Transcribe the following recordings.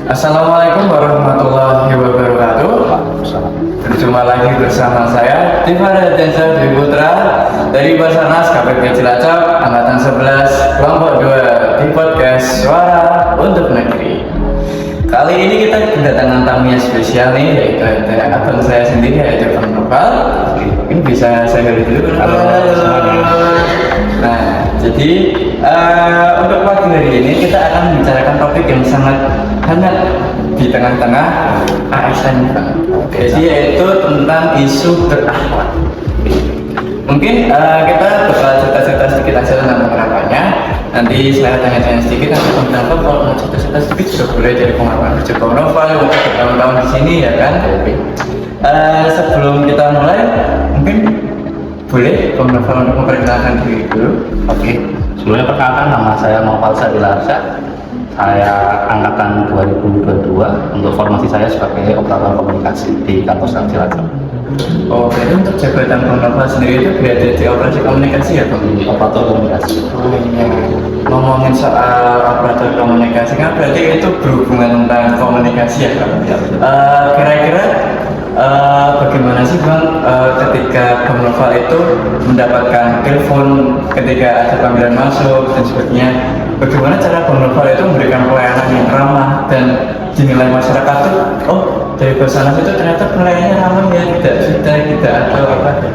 Assalamualaikum warahmatullahi wabarakatuh. Berjumpa lagi bersama saya Tifara Densa Dwi Putra dari Basarnas KPP Cilacap Angkatan 11 Kelompok 2 di podcast Suara untuk Negeri. Kali ini kita kedatangan tamu yang spesial nih, yaitu abang saya sendiri, yaitu Bang Noval. Mungkin bisa saya beri dulu. Halo. Nah, jadi untuk pagi hari ini kita akan membicarakan topik yang sangat hangat di tengah-tengah ASN, Bang. Jadi yaitu tentang isu berakhlak. Mungkin kita bakal cerita-cerita sedikit aja tentang penerapannya. Nanti saya tanya-tanya sedikit, nanti tentang kalau mau cerita-cerita sedikit juga boleh dari pengalaman kerja Bang Noval yang udah bertahun-tahun di sini, ya kan? Sebelum kita mulai, mungkin boleh Bang Noval untuk memperkenalkan diri dulu. Oke, sebelumnya perkenalkan, nama saya Noval Sadilarsyad. Saya angkatan 2022. Untuk formasi saya sebagai operator komunikasi di kantor Sel Cilacap. Oh, jadi untuk jabatan Bang Noval sendiri itu berada di operasi komunikasi ya, Bang? Operator komunikasi. Oh iya. Ngomongin soal operator komunikasi kan berarti itu berhubungan tentang komunikasi ya, Bang? Kira-kira bagaimana sih, Bang, ketika Bang Noval itu mendapatkan telepon ketika ada panggilan masuk dan sebagainya? Bagaimana cara Bang Noval itu memberikan pelayanan yang ramah dan dinilai masyarakat tuh, oh dari Basarnas itu ternyata pelayanannya ramah ya, tidak atau apa?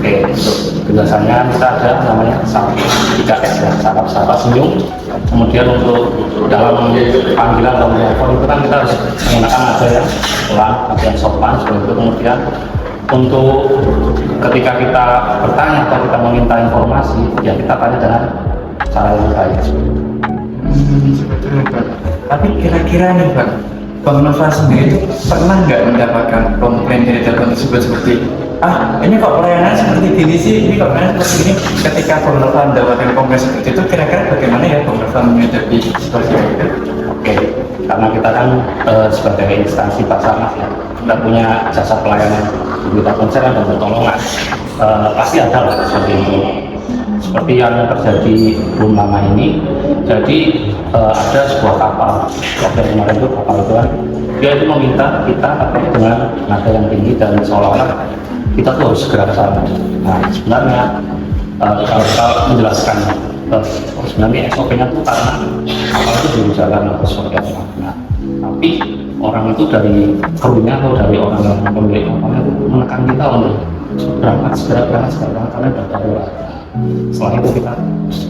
Oke, untuk penjelasannya kita ada namanya SAP 3S ya, sapa senyum. Kemudian untuk dalam panggilan atau telepon itu kan kita harus menggunakan nada yang pelan, nada yang sopan. Seperti itu. Kemudian untuk ketika kita bertanya atau kita meminta informasi, ya kita tanya dengan cara yang baik. Sebetulnya, Bang. Tapi kira-kira nih, Bang, Bang Noval sendiri itu pernah nggak mendapatkan komplain dari telepon tersebut seperti, ini kok pelayanan seperti gini sih, ini kok pelayanan seperti ini? Ketika Bang Noval mendapatkan komplain seperti itu, kira-kira bagaimana ya Bang Noval menghadapi situasi itu? Oke, karena kita kan sebagai instansi Basarnas ya, kita punya jasa pelayanan, kita konsen dan pertolongan, pasti ada lah seperti itu. Seperti yang terjadi belum lama ini, jadi ada sebuah kapal, waktu kemarin itu kapal itu kan, dia itu meminta kita dengan nada yang tinggi dan seolah-olah kita tuh harus segera ke sana. Nah sebenarnya kalau kita menjelaskan, sebenarnya SOP-nya itu karena kapal itu belum jalan atau seperti apa. Nah, tapi orang itu dari krunya atau dari orang yang pemilik kapalnya itu menekan kita untuk segera berangkat karena sudah darurat. Setelah itu kita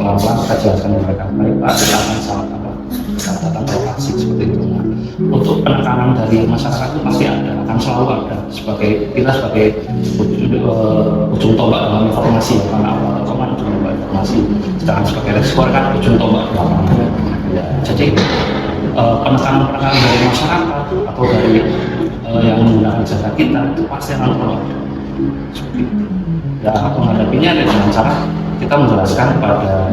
pelan-pelan kita jelaskan ke mereka, Pak, kita akan sama-sama kita datang ke lokasi seperti itu. Nah, untuk penekanan dari masyarakat itu pasti ada, akan selalu ada. Kita sebagai ujung tombak dalam informasi, karena awal atau ujung tombak informasi, sedangkan sebagai respon kan ujung tombak lapangan. Ya, jadi penekanan dari masyarakat atau dari yang menggunakan jasa kita itu pasti akan selalu ada. Seperti itu. Ya, menghadapinya dengan cara kita menjelaskan kepada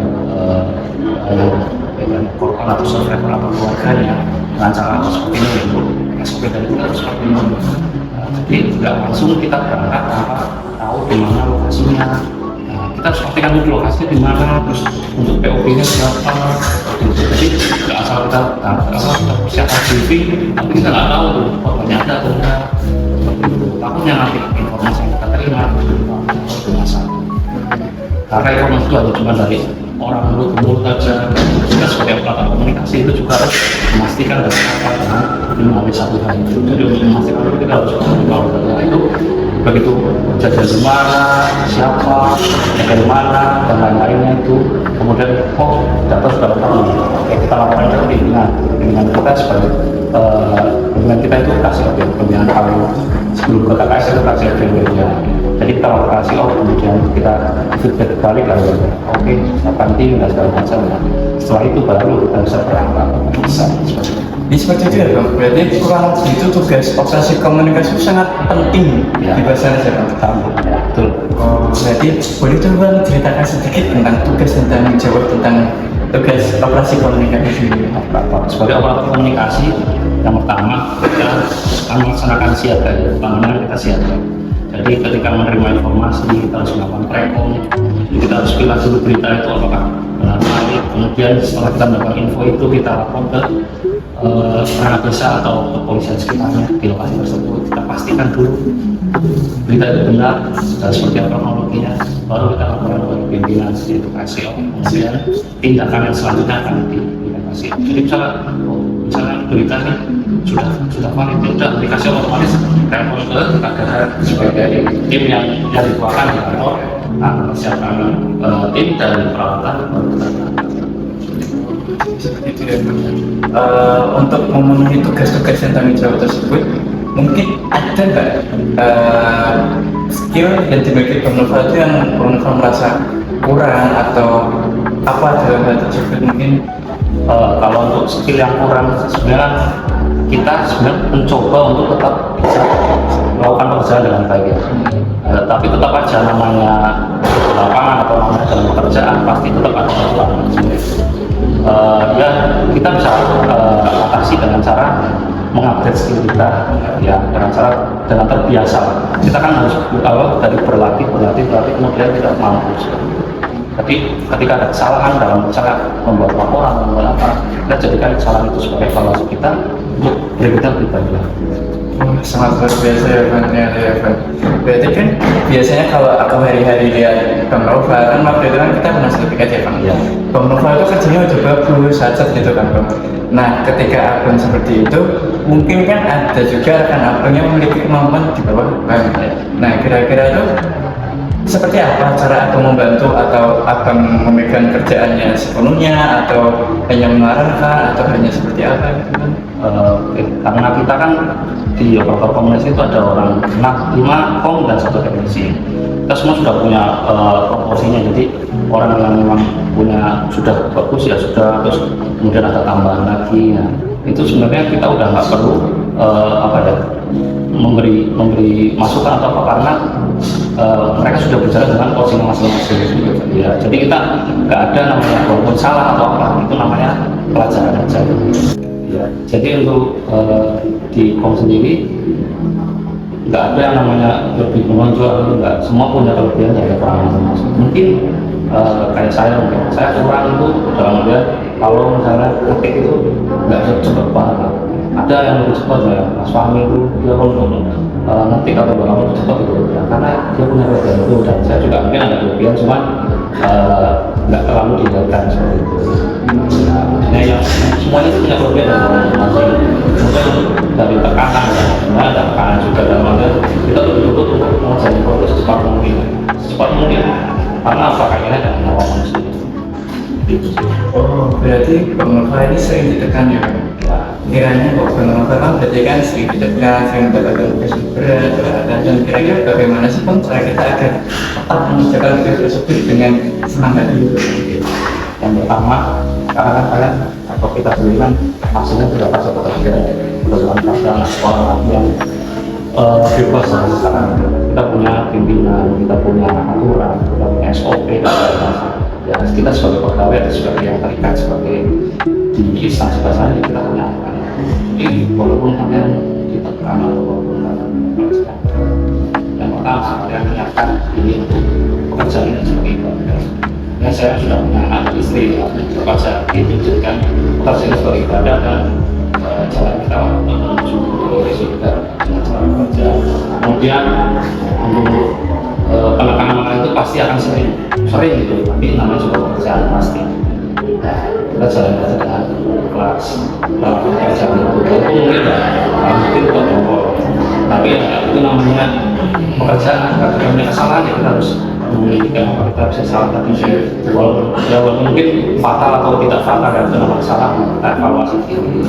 korban atau survivor atau keluarganya dengan cara seperti ini, untuk SOP dari kita harus seperti ini. Jadi tidak langsung kita berangkat tanpa tahu di mana lokasinya. Nah, kita harus pastikan dulu lokasinya di mana, terus untuk POP-nya siapa. Jadi tidak asal kita persiapan briefing, tapi kita nggak tahu tuh korbannya ada atau enggak. Takutnya nanti informasi yang kita terima itu masalah. Karena informasi itu hanya cuma dari orang mulut ke mulut saja. Kita sebagai operator komunikasi itu juga harus memastikan dari apa dengan melalui satu hal itu. Jadi untuk memastikan itu kita harus melalui data itu, begitu kejadian di mana, siapa, dari mana, dan lain-lainnya itu. Kemudian data sudah lengkap, kita lakukan ke pimpinan kita sebagai pimpinan kita itu kasih pimpinan kami sebelum ke KKS itu kasih feedbacknya. Jadi kita kasih kemudian kita feedback balik lagi. Oke, siapkan tim dan segala macam. Setelah itu baru kita bisa berangkat bisa. Ini seperti itu ya, Bang. Berarti kurang lebih itu tugas operasi komunikasi sangat penting ya, di Basarnas ya, Bang. Ya, betul. Oh, berarti boleh coba ceritakan sedikit tentang tugas dan tanggung jawab tentang tugas operasi komunikasi ini. Sebagai operator komunikasi, yang pertama kita akan melaksanakan siaga, penanganan kita siaga. Jadi Jadi ketika menerima informasi kita harus melakukan prekon, kita harus pilih dulu berita itu apakah benar valid. Kemudian setelah kita mendapatkan info itu kita lapor ke perangkat desa atau kepolisian sekitarnya di lokasi tersebut. Kita pastikan dulu berita itu benar dan seperti apa kronologinya, baru kita lakukan ke pimpinan yaitu KSO. Kemudian tindakan yang selanjutnya akan dikasih. Jadi misalnya berita ini sudah valid, ya udah dikasih otomatis telepon ke KDR sebagai tim yang dituakan di kantor akan persiapkan tim dan peralatan baru kita seperti itu ya Bang. Untuk memenuhi tugas-tugas yang tanggung jawab tersebut, mungkin ada nggak skill yang dimiliki Bang Noval itu yang Bang Noval merasa kurang atau apa dalam hal tersebut mungkin? Kalau untuk skill yang kurang sebenarnya kita sebenarnya mencoba untuk tetap bisa melakukan pekerjaan dengan baik ya. Tapi tetap aja namanya lapangan atau namanya dalam pekerjaan pasti tetap ada kekurangan. Ya kita bisa atasi dengan cara mengupgrade skill kita ya dengan terbiasa. Kita kan harus dari berlatih kemudian kita mampu. Tapi ketika ada kesalahan dalam cara membuat laporan atau apa, kita jadikan kesalahan itu sebagai evaluasi kita untuk berikutnya lebih baik lagi. Sangat luar biasa ya Bang, ternyata ya Bang. Berarti kan biasanya kalau aku hari-hari lihat Bang Noval kan waktu itu kan kita pernah sertifikat ya Bang. Ya. Bang Noval itu kerjanya udah bagus, sacet gitu kan Bang. Nah ketika akun seperti itu mungkin kan ada juga rekan akun yang memiliki kemampuan di bawah Bang. Nah kira-kira itu seperti apa cara aku membantu atau akan memegang kerjaannya sepenuhnya atau hanya mengarahkan atau hanya seperti apa gitu kan? Karena kita kan di operator komunikasi itu ada orang 5 kom dan 1 teknisi. Kita semua sudah punya proporsinya, jadi orang yang memang punya sudah bagus ya sudah, terus kemudian ada tambahan lagi. Nah, itu sebenarnya kita udah nggak perlu memberi masukan atau apa karena mereka sudah berjalan dengan porsinya masing-masing gitu. Ya, jadi kita nggak ada namanya walaupun salah atau apa, itu namanya pelajaran aja. Ya, jadi untuk di kom sendiri nggak ada yang namanya lebih menonjol, nggak, semua punya kelebihan dan kekurangan masing-masing. Mungkin kayak saya kurang itu dalam dia kalau misalnya ketik itu nggak cepat banget. Ada yang lebih cepat ya, Mas Fahmi itu dia kalau ngetik atau berapa cepat itu ya, karena dia punya kelebihan itu dan saya juga mungkin ada kelebihan cuman nggak terlalu dilihatkan seperti itu. Nah, yang semuanya itu punya kelebihan dan masing-masing. Kemudian dari tekanan ya, ada tekanan juga dalam hal kita betul-betul untuk menjadi proses secepat mungkin karena apa kayaknya dengan nyawa manusia. Oh berarti Bang Noval ini sering ditekan ya Bang? Kiranya kok Bang Noval kan berarti kan sering ditekan, sering mendapatkan tugas berat dan kira-kira bagaimana sih Bang cara kita agar tetap mengerjakan tugas tersebut dengan semangat itu? Yang pertama karena kan kalian atau kita sendiri kan hasilnya sudah pas atau tidak sudah dalam sekolah yang bebas sekarang kita punya pimpinan, kita punya aturan, kita punya SOP ya kita sebagai pegawai atau sebagai yang terikat sebagai di instansi bahasanya kita punya jadi walaupun kalian ditekan atau walaupun kalian yang pertama kalian menyiapkan ini untuk pekerjaan ini sebagai ibadah. Ya saya sudah punya anak istri terpaksa dijadikan pekerjaan sebagai ibadah dan jalan kita menuju ke surga dengan cara kerja. Kemudian untuk penekanan itu pasti akan sering gitu, tapi namanya juga pekerjaan pasti. Nah, kita jalan aja dengan kelas melakukan pekerjaan itu mungkin mungkin untuk tapi ya, itu namanya pekerjaan. Kalau kita punya kesalahan ya kita harus memiliki kemampuan kita bisa salah tapi walaupun mungkin fatal atau tidak fatal ya itu namanya salah kita evaluasi diri.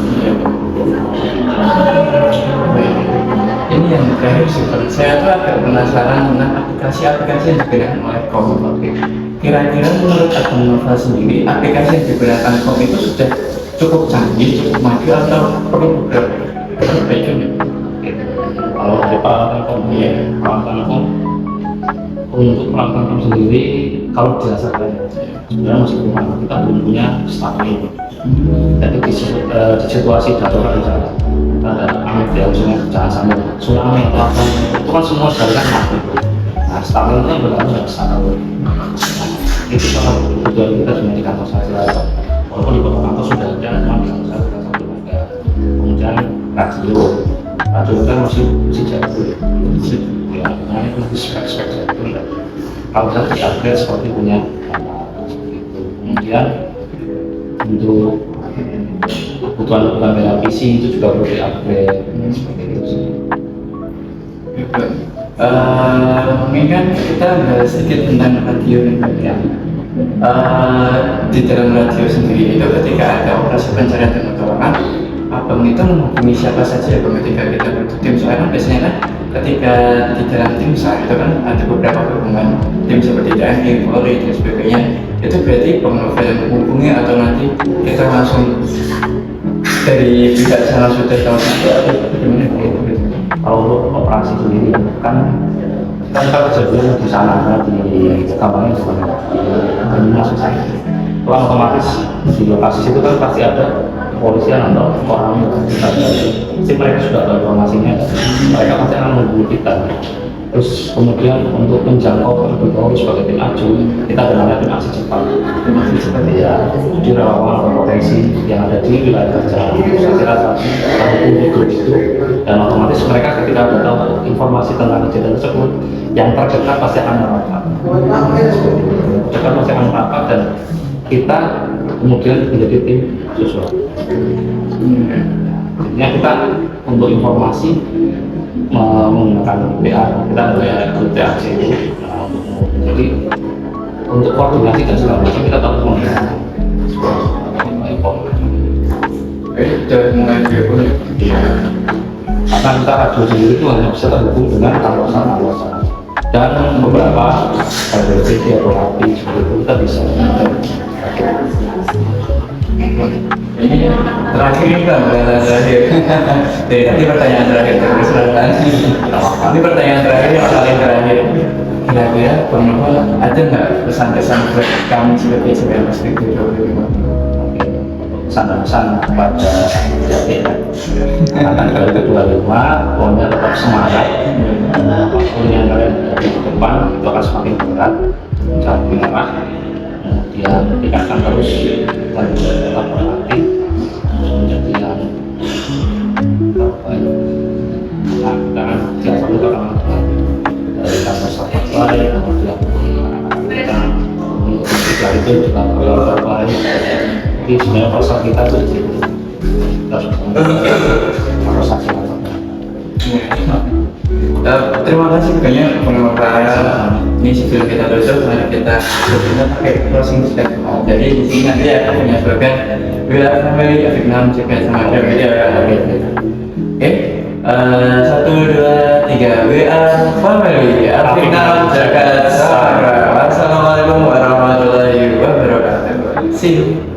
Ini yang terakhir sih, saya tuh agak penasaran tentang aplikasi-aplikasi yang digunakan oleh kom. Kira-kira menurut Bang Noval sendiri, aplikasi yang digunakan kom itu sudah cukup canggih, cukup maju atau perlu beberapa perbaikan? Kalau di Telkom ya, Telkom untuk Telkom sendiri kalau dirasakan sebenarnya masih belum, kita belum punya staff ini. Jadi di situasi darurat misalnya ada angin di sungai, jangan sampai tsunami atau apa, itu kan semua jaringan mati. Nah, Starlink itu berlaku nggak besar. Itu sangat kebutuhan kita cuma di kantor saja, walaupun di kantor sudah ada, cuma di kantor saja kita belum ada. Kemudian radio kan masih jadul, ya, karena itu masih spek-spek jadul. Kalau bisa di-upgrade seperti punya gitu. Kemudian untuk kebutuhan televisi itu juga perlu di-upgrade seperti itu sih. Mungkin kan kita bahas sedikit tentang radio nih Pak, ya. Di dalam radio sendiri itu ketika ada operasi pencarian dan pertolongan, abang itu menghubungi siapa saja Bang, ketika kita bentuk tim. Soalnya kan biasanya kan ketika di dalam tim besar itu kan ada beberapa hubungan tim seperti TNI, Polri dan sebagainya. Itu berarti Bang Novel yang menghubungi atau nanti kita langsung dari pihak sana sudah tahu atau bagaimana itu? Kalau untuk operasi sendiri kan kita kejadian di sana di kamarnya di masuk saya itu kan otomatis di lokasi situ kan pasti ada kepolisian atau orang yang si mereka sudah tahu informasinya, mereka pasti akan menghubungi kita. Terus kemudian untuk menjangkau lebih jauh sebagai tim aju, kita benarnya tim aksi cepat seperti ya di rawan potensi yang ada di wilayah kerja saya kira satu itu, dan otomatis mereka ketika ada tahu informasi tentang kejadian tersebut yang terdekat pasti akan merapat, terdekat pasti akan merapat, dan kita kemudian menjadi tim susul. Jadinya kita untuk informasi menggunakan PA, kita ada grup PAC itu. Jadi untuk koordinasi dan segala macam kita tetap menggunakan Dari mulai telepon ya. Karena kita radio sendiri itu hanya bisa terhubung dengan kawasan dan beberapa LPG atau api seperti itu kita bisa. Ini terakhir ini Bang, terakhir. Tadi pertanyaan terakhir terus lagi. Ini pertanyaan terakhir yang paling terakhir. Kira-kira Bang Novel ada nggak pesan-pesan buat kami sebagai mas Fikri Pesan-pesan kepada akan 2025, pokoknya tetap semangat. Apapun yang kalian dari ke depan itu akan semakin berat, jangan menyerah. Kemudian tingkatkan terus dan tetap berlatih menjadi yang terbaik. Nah, jangan sampai terlalu dari kantor sahabat baik, kemudian kita mengikuti itu juga kalau terbaik. Jadi sebenarnya pasal kita itu harus hasil. Terima kasih banyak pengelolaan. Ini sebelum kita tutup, mari kita pakai closing statement. Jadi di sini nanti akan punya slogan We are family, Vietnam jaga sama Indonesia. Oke, 1, 2, 3. We are family, Vietnam jaga sama. Wassalamualaikum warahmatullahi wabarakatuh. See you.